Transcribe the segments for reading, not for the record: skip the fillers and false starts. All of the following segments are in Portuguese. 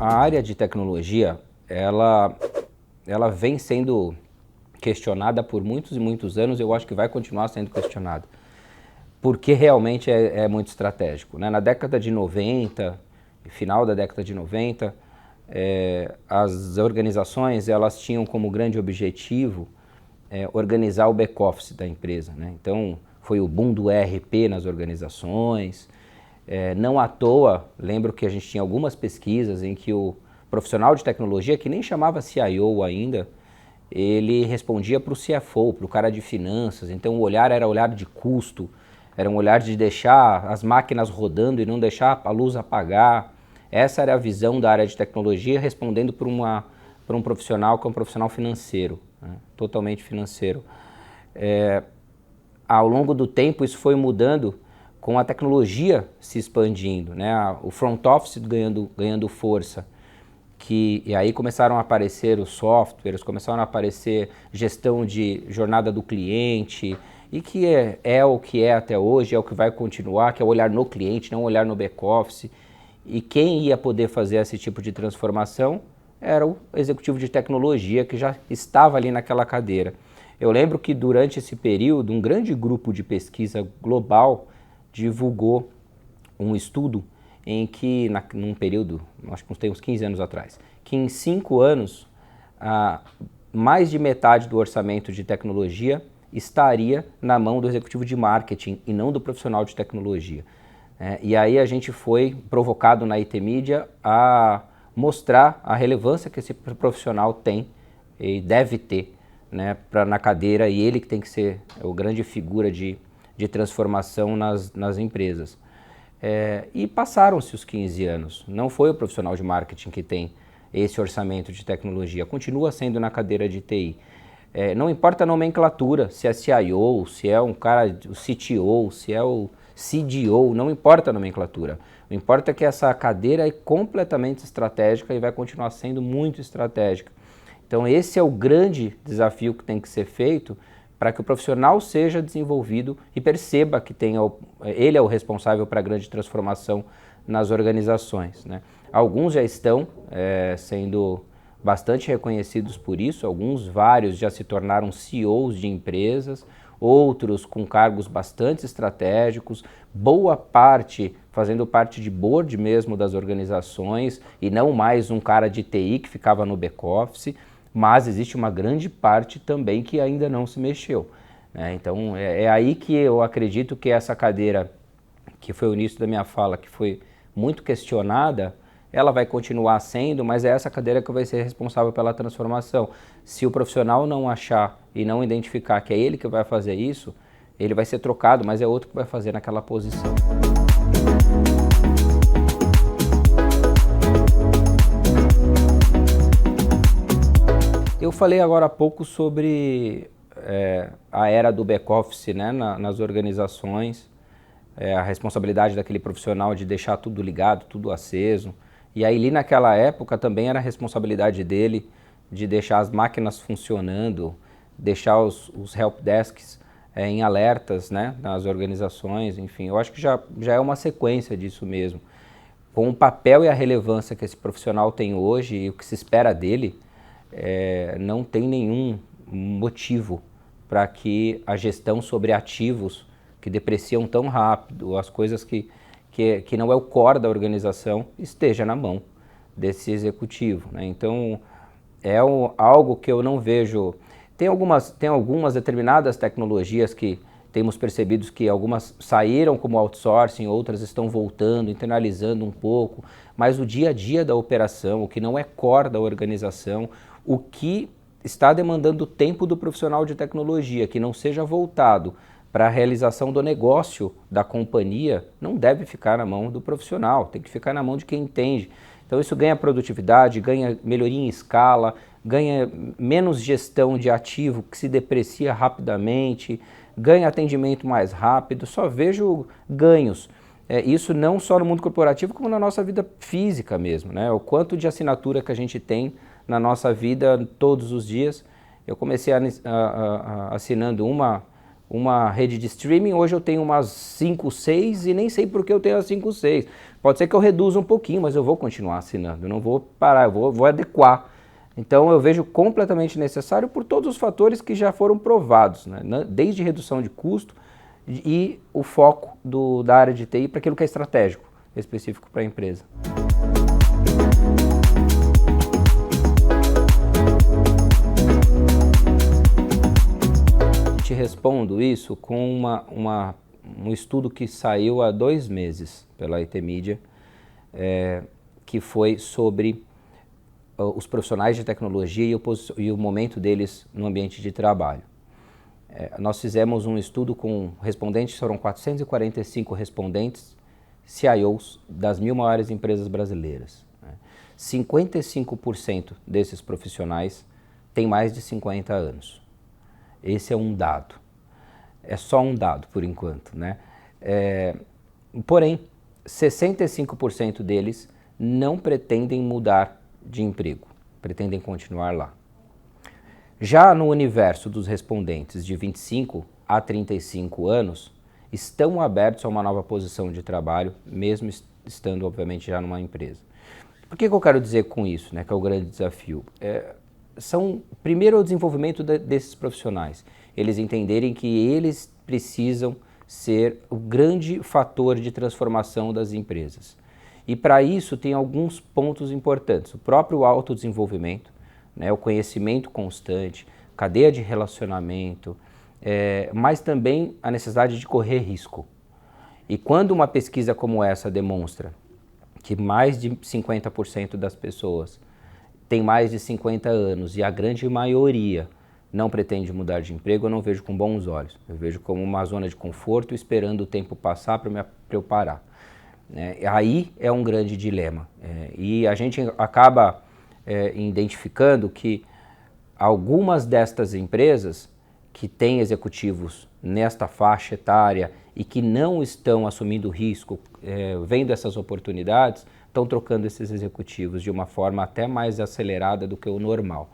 A área de tecnologia, ela vem sendo questionada por muitos e muitos anos, eu acho que vai continuar sendo questionada, porque realmente é muito estratégico, né? Na década de 90, final da década de 90, as organizações elas tinham como grande objetivo organizar o back-office da empresa, né? Então, foi o boom do ERP nas organizações. Não à toa, lembro que a gente tinha algumas pesquisas em que o profissional de tecnologia, que nem chamava CIO ainda, ele respondia para o CFO, para o cara de finanças. Então o olhar era olhar de custo, era um olhar de deixar as máquinas rodando e não deixar a luz apagar. Essa era a visão da área de tecnologia, respondendo para um profissional que é um profissional financeiro, né? Totalmente financeiro. Ao longo do tempo isso foi mudando com a tecnologia se expandindo, né? O front office ganhando força, e aí começaram a aparecer os softwares, começaram a aparecer gestão de jornada do cliente, e que é o que é até hoje, é o que vai continuar, que é olhar no cliente, não olhar no back-office. E quem ia poder fazer esse tipo de transformação era o executivo de tecnologia, que já estava ali naquela cadeira. Eu lembro que durante esse período, um grande grupo de pesquisa global divulgou um estudo em que, num período, acho que tem uns 15 anos atrás, que em 5 anos, mais de metade do orçamento de tecnologia estaria na mão do executivo de marketing e não do profissional de tecnologia. E aí a gente foi provocado na IT Media a mostrar a relevância que esse profissional tem e deve ter, né, na cadeira, e ele que tem que ser a grande figura de transformação nas empresas. E passaram-se os 15 anos, não foi o profissional de marketing que tem esse orçamento de tecnologia, continua sendo na cadeira de TI. Não importa a nomenclatura, se é CIO, se é um cara, o CTO, se é o CDO, não importa a nomenclatura. O que importa é que essa cadeira é completamente estratégica e vai continuar sendo muito estratégica. Então esse é o grande desafio que tem que ser feito para que o profissional seja desenvolvido e perceba que ele é o responsável para a grande transformação nas organizações, né? Alguns já estão sendo bastante reconhecidos por isso, vários já se tornaram CEOs de empresas, outros com cargos bastante estratégicos, boa parte fazendo parte de board mesmo das organizações e não mais um cara de TI que ficava no back-office, mas existe uma grande parte também que ainda não se mexeu, né? Então é aí que eu acredito que essa cadeira, que foi o início da minha fala, que foi muito questionada, ela vai continuar sendo, mas é essa cadeira que vai ser responsável pela transformação. Se o profissional não achar e não identificar que é ele que vai fazer isso, ele vai ser trocado, mas é outro que vai fazer naquela posição. Eu falei agora há pouco sobre a era do back-office, né, nas organizações, a responsabilidade daquele profissional de deixar tudo ligado, tudo aceso. E aí ali naquela época também era a responsabilidade dele de deixar as máquinas funcionando, deixar os helpdesks em alertas, né, nas organizações, enfim. Eu acho que já é uma sequência disso mesmo. Com o papel e a relevância que esse profissional tem hoje e o que se espera dele, não tem nenhum motivo para que a gestão sobre ativos que depreciam tão rápido, as coisas que não é o core da organização, esteja na mão desse executivo, né? Então, algo que eu não vejo. Tem algumas determinadas tecnologias que temos percebido que algumas saíram como outsourcing, outras estão voltando, internalizando um pouco, mas o dia a dia da operação, o que não é core da organização, o que está demandando o tempo do profissional de tecnologia, que não seja voltado para a realização do negócio da companhia, não deve ficar na mão do profissional, tem que ficar na mão de quem entende. Então isso ganha produtividade, ganha melhoria em escala, ganha menos gestão de ativo que se deprecia rapidamente, ganha atendimento mais rápido, só vejo ganhos. Isso não só no mundo corporativo, como na nossa vida física mesmo, né? O quanto de assinatura que a gente tem na nossa vida todos os dias. Eu comecei assinando uma rede de streaming, hoje eu tenho umas 5, 6 e nem sei por que eu tenho as 5, 6. Pode ser que eu reduza um pouquinho, mas eu vou continuar assinando, eu não vou parar, eu vou adequar. Então eu vejo completamente necessário por todos os fatores que já foram provados, né? Desde redução de custo e o foco da área de TI para aquilo que é estratégico, específico para a empresa. Te respondo isso com um estudo que saiu há 2 meses pela IT Media, que foi sobre os profissionais de tecnologia e o momento deles no ambiente de trabalho. Nós fizemos um estudo com respondentes, foram 445 respondentes, CIOs das 1.000 maiores empresas brasileiras. 55% desses profissionais têm mais de 50 anos. Esse é um dado. É só um dado por enquanto, né? Porém, 65% deles não pretendem mudar de emprego, pretendem continuar lá. Já no universo dos respondentes de 25 a 35 anos, estão abertos a uma nova posição de trabalho, mesmo estando, obviamente, já numa empresa. Por que eu quero dizer com isso, né, que é o grande desafio? Primeiro, o desenvolvimento desses profissionais. Eles entenderem que eles precisam ser o grande fator de transformação das empresas. E para isso tem alguns pontos importantes. O próprio autodesenvolvimento, né, o conhecimento constante, cadeia de relacionamento, mas também a necessidade de correr risco. E quando uma pesquisa como essa demonstra que mais de 50% das pessoas tem mais de 50 anos e a grande maioria não pretende mudar de emprego, eu não vejo com bons olhos. Eu vejo como uma zona de conforto esperando o tempo passar para eu parar. Aí é um grande dilema. E a gente acaba identificando que algumas destas empresas que têm executivos nesta faixa etária e que não estão assumindo risco, vendo essas oportunidades, estão trocando esses executivos de uma forma até mais acelerada do que o normal.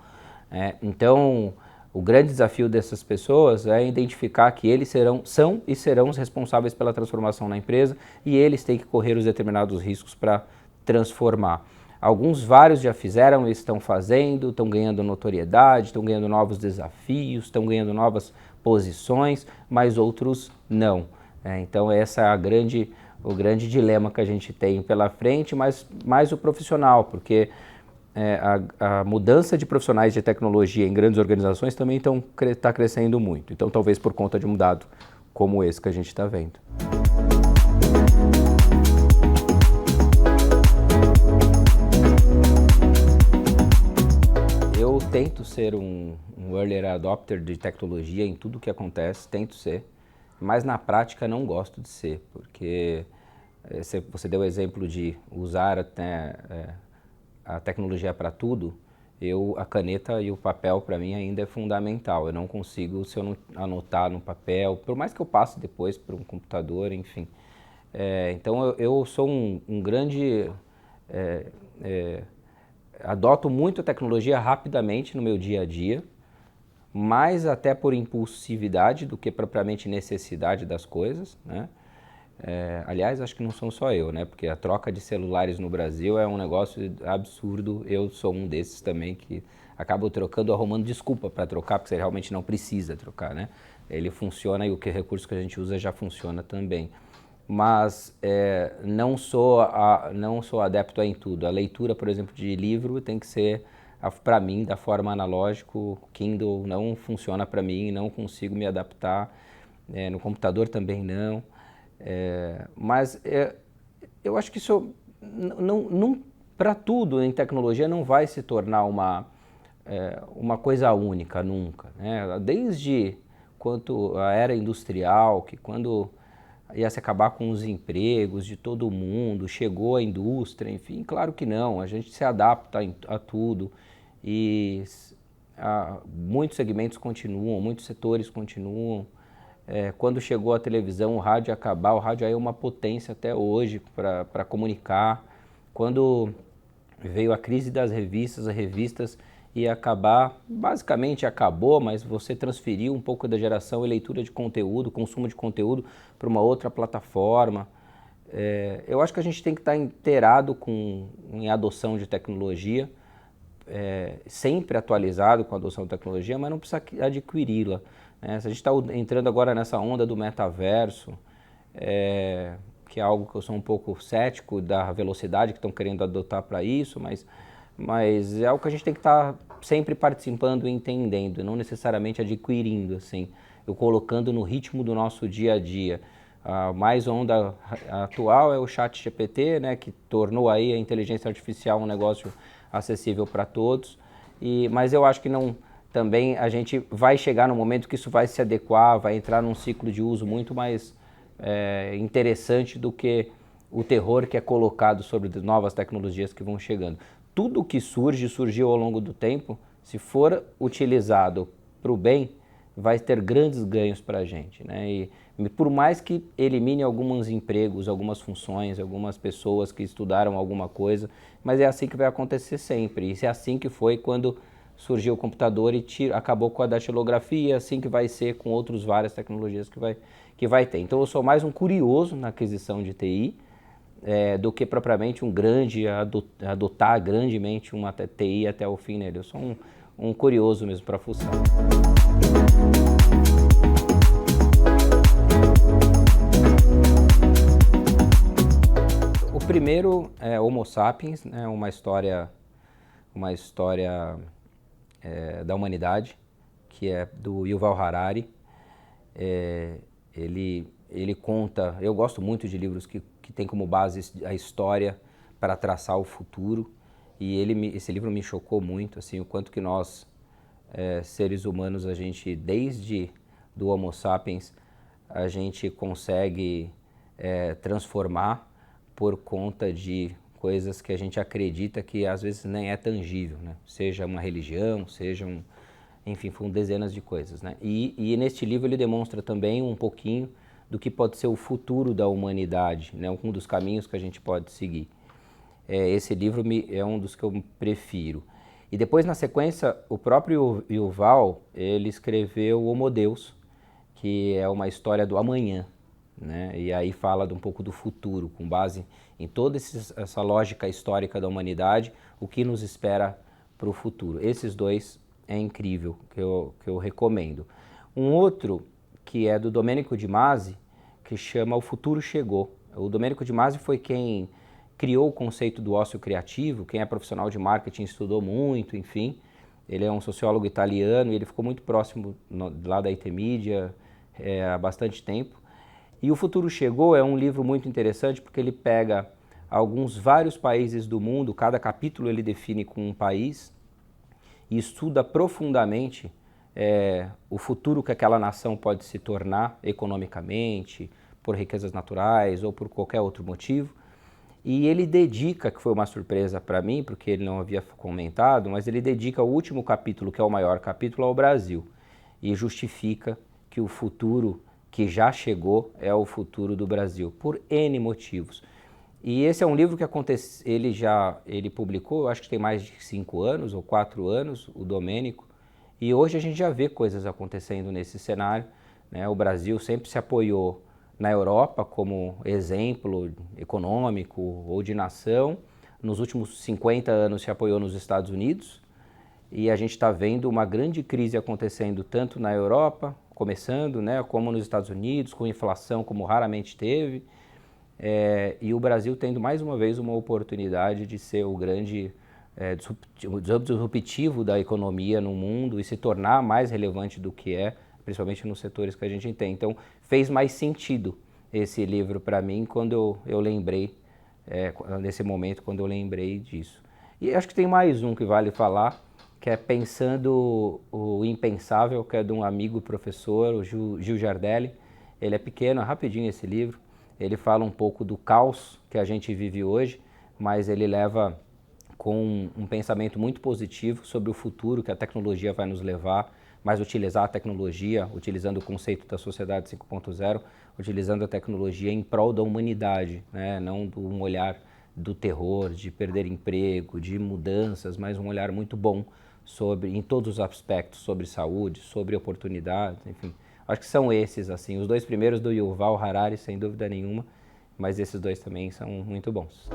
Então, o grande desafio dessas pessoas é identificar que eles são e serão os responsáveis pela transformação na empresa e eles têm que correr os determinados riscos para transformar. Vários já fizeram, estão fazendo, estão ganhando notoriedade, estão ganhando novos desafios, estão ganhando novas posições, mas outros não. Então essa é o grande dilema que a gente tem pela frente, mas mais o profissional, porque a mudança de profissionais de tecnologia em grandes organizações também está crescendo muito. Então talvez por conta de um dado como esse que a gente está vendo. Eu tento ser um early adopter de tecnologia em tudo que acontece, tento ser, mas na prática não gosto de ser, porque você deu o exemplo de usar até a tecnologia para tudo. A caneta e o papel para mim ainda é fundamental. Eu não consigo, se eu não anotar no papel, por mais que eu passe depois para um computador, enfim. Então eu sou um grande... adoto muito a tecnologia rapidamente no meu dia a dia, mais até por impulsividade do que propriamente necessidade das coisas, né? Aliás, acho que não sou só eu, né? Porque a troca de celulares no Brasil é um negócio absurdo. Eu sou um desses também que acabo trocando, arrumando desculpa para trocar, porque você realmente não precisa trocar, né? Ele funciona e o recurso que a gente usa já funciona também. Mas não sou adepto em tudo. A leitura, por exemplo, de livro tem que ser, para mim, da forma analógica. O Kindle não funciona para mim, não consigo me adaptar. No computador também não. Mas eu acho que isso não para tudo em tecnologia não vai se tornar uma coisa única nunca, né? Desde quanto a era industrial, que quando ia se acabar com os empregos de todo mundo, chegou a indústria, enfim, claro que não, a gente se adapta a tudo e muitos segmentos continuam, muitos setores continuam. Quando chegou a televisão, o rádio ia acabar, o rádio aí é uma potência até hoje para comunicar. Quando veio a crise das revistas, as revistas e acabar, basicamente acabou, mas você transferiu um pouco da geração e leitura de conteúdo, consumo de conteúdo para uma outra plataforma. Eu acho que a gente tem que estar inteirado em adoção de tecnologia, sempre atualizado com a adoção de tecnologia, mas não precisa adquiri-la. Né? Se a gente está entrando agora nessa onda do metaverso, que é algo que eu sou um pouco cético da velocidade que estão querendo adotar para isso, mas é algo que a gente tem que estar sempre participando e entendendo, não necessariamente adquirindo, assim, eu colocando no ritmo do nosso dia a dia. A mais onda atual é o ChatGPT, né, que tornou aí a inteligência artificial um negócio acessível para todos, mas eu acho que também a gente vai chegar no momento que isso vai se adequar, vai entrar num ciclo de uso muito mais interessante do que o terror que é colocado sobre as novas tecnologias que vão chegando. Tudo que surgiu ao longo do tempo, se for utilizado para o bem, vai ter grandes ganhos para a gente, né? E por mais que elimine alguns empregos, algumas funções, algumas pessoas que estudaram alguma coisa, mas é assim que vai acontecer sempre. Isso é assim que foi quando surgiu o computador e acabou com a datilografia, é assim que vai ser com outras várias tecnologias que vai ter. Então eu sou mais um curioso na aquisição de TI, do que propriamente um grande, adotar grandemente uma TI até o fim nele. Eu sou um curioso mesmo para fuçar. O primeiro é Homo Sapiens, né, uma história da humanidade, que é do Yuval Harari. Ele conta, eu gosto muito de livros que tem como base a história para traçar o futuro, e esse livro me chocou muito, assim, o quanto que nós, seres humanos, a gente, desde do Homo Sapiens, a gente consegue transformar por conta de coisas que a gente acredita que às vezes nem é tangível, né? Seja uma religião, enfim, foram dezenas de coisas, né? E neste livro ele demonstra também um pouquinho do que pode ser o futuro da humanidade, né? Um dos caminhos que a gente pode seguir. Esse livro é um dos que eu prefiro. E depois, na sequência, o próprio Yuval, ele escreveu Homo Deus, que é uma história do amanhã, né? E aí fala um pouco do futuro, com base em toda essa lógica histórica da humanidade, o que nos espera para o futuro. Esses dois é incrível, que eu recomendo. Um outro, que é do Domenico de Masi, que chama O Futuro Chegou. O Domenico de Masi foi quem criou o conceito do ócio criativo, quem é profissional de marketing estudou muito, enfim. Ele é um sociólogo italiano e ele ficou muito próximo lá da IT Media há bastante tempo. E O Futuro Chegou é um livro muito interessante porque ele pega vários países do mundo, cada capítulo ele define com um país e estuda profundamente o futuro que aquela nação pode se tornar economicamente, por riquezas naturais ou por qualquer outro motivo. E ele dedica, que foi uma surpresa para mim, porque ele não havia comentado, mas ele dedica o último capítulo, que é o maior capítulo, ao Brasil. E justifica que o futuro que já chegou é o futuro do Brasil, por N motivos. E esse é um livro que ele publicou, eu acho que tem mais de 5 anos ou 4 anos, o Domênico, e hoje a gente já vê coisas acontecendo nesse cenário, né? O Brasil sempre se apoiou na Europa como exemplo econômico ou de nação. Nos últimos 50 anos se apoiou nos Estados Unidos e a gente está vendo uma grande crise acontecendo tanto na Europa, começando, né, como nos Estados Unidos, com inflação como raramente teve, e o Brasil tendo mais uma vez uma oportunidade de ser o grande disruptivo da economia no mundo e se tornar mais relevante do que principalmente nos setores que a gente tem. Então, fez mais sentido esse livro para mim quando eu lembrei, nesse momento, quando eu lembrei disso. E acho que tem mais um que vale falar, que é Pensando o Impensável, que é de um amigo professor, o Gil Giardelli. Ele é pequeno, é rapidinho esse livro. Ele fala um pouco do caos que a gente vive hoje, mas ele leva com um pensamento muito positivo sobre o futuro que a tecnologia vai nos levar, mas utilizar a tecnologia, utilizando o conceito da sociedade 5.0, utilizando a tecnologia em prol da humanidade, né? Não de um olhar do terror, de perder emprego, de mudanças, mas um olhar muito bom em todos os aspectos, sobre saúde, sobre oportunidades, enfim. Acho que são esses, assim, os 2 primeiros do Yuval Harari, sem dúvida nenhuma, mas esses 2 também são muito bons.